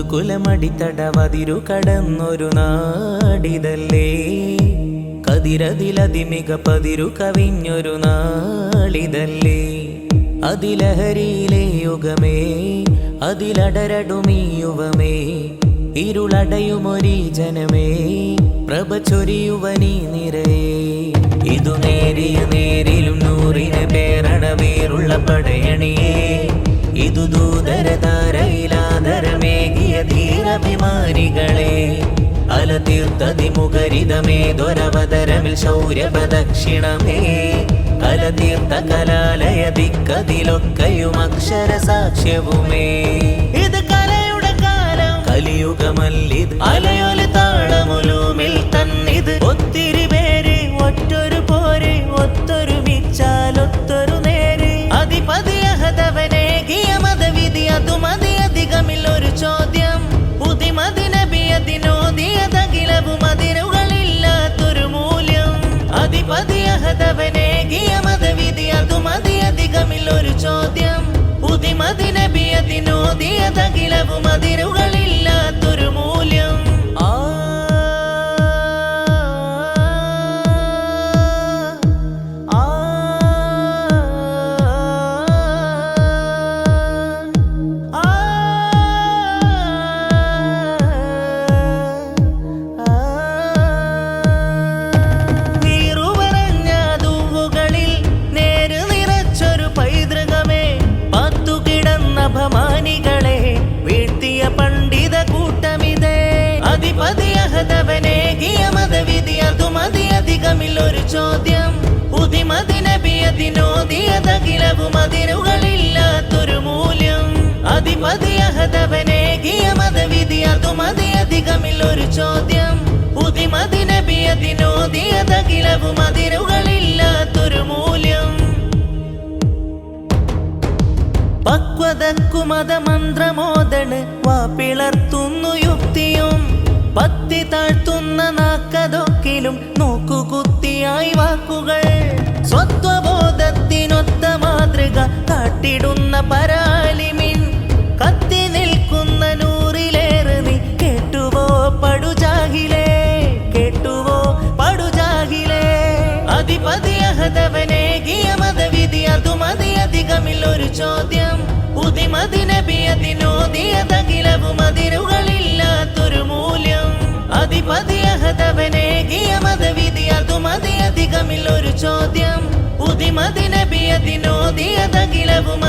കുലമടിത്തടവതിരു കടന്നൊരു നാടിതല്ലേ, കതിരതിലതിമിക പതിരു കവിഞ്ഞൊരു നാളിതല്ലേ. അതിലഹരിയിലെ യുഗമേ അതിലടരടുമീ യുവമേ, ഇരുളടയുമൊരീ ജനമേ പ്രഭ ചൊരിയുവനീ നിരയേ. ഇതു നേരിയ നേരിലും നൂറിന് പേരണവേറുള്ള പടയണിയേ, ഇതു ദൂതരതാരയിലാദരമേകിയ ധീരഭിമാനികളെ. അലതീർത്ഥതിമുഖരിതമേതൊരവതരമിൽ ശൗര്യപ്രദക്ഷിണമേ, അലതീർത്ഥ കലാലയ ദിക്കതിലൊക്കെയും അക്ഷര സാക്ഷ്യവുമേ. ഇത് കലയുടെ കാലം കലിയുഗമല്ലിത്, അലയൊലി താളമുലുമിൽ തന്നിത്. ഒത്തിരി പേര് ഒറ്റൊരു പോര്, ഒത്തൊരുമിച്ചാലൊത്തൊരു നേര്. അധിപതിയഹതവനേകിയ മതവിധി അതുമതിയധികമില്ലൊരു ചോദ്യം. പുതിമതിനബിയതിനോദിയതകിലവും അതിരുകളില്ലാത്തൊരു മൂല്യം. അധിപതിയഹതവനേകിയ മതവിധി അതുമതിയധികമില്ലൊരു ചോദ്യം. പുതിമതിനബിയതിനോദിയതകിലവും അതിരുകളില്ലാത്തൊരു മൂല്യം. അപമാനികളെ വീഴ്ത്തിയ പണ്ഡിത കൂട്ടമിതേ. അധിപതിയഹതവനേകിയ മതവിധി അതുമതിയധികമില്ലൊരു ചോദ്യം. പുതിമതിനബിയതിനോദിയതകിലവും അതിരുകളില്ലാത്തൊരു മൂല്യം. അധിപതിയഹതവനേകിയ മതവിധി അതുമതിയധികമില്ലൊരു ചോദ്യം. പുതിമതിനബിയതിനോദിയതകിലവും അതിരുകളില്ലാത്തൊരു മൂല്യം. പക്വതക്കുമതമന്ത്രമോദണ് വാപ്പിളർത്തുന്നു യുക്തിയും, പത്തി താഴ്ത്തുന്ന നാക്കതൊക്കിലും നോക്കുകുത്തിയായി വാക്കുകൾ. സ്വത്വബോധത്തിനൊത്ത മാതൃക കാട്ടിടുന്ന പരാലിമിൻ, കത്തി നിൽക്കുന്ന നൂറിലേറെ നീ കേട്ടുവോ പടുജാഹിലേ, കേട്ടുവോ പടുജാഹിലേ. അധിപതിയഹതവനേകിയ മതവിധി അതുമതിയധികമില്ലൊരു ചോദ്യം. പുതിമതിനബിയതിനോദിയതകിലവും അതിരുകളില്ലാത്തൊരു മൂല്യം. അധിപതിയഹതവനേകിയ മതവിധി അതുമതിയധികമില്ലൊരു ചോദ്യം. പുതിമതിനബിയതിനോദിയതകിലവും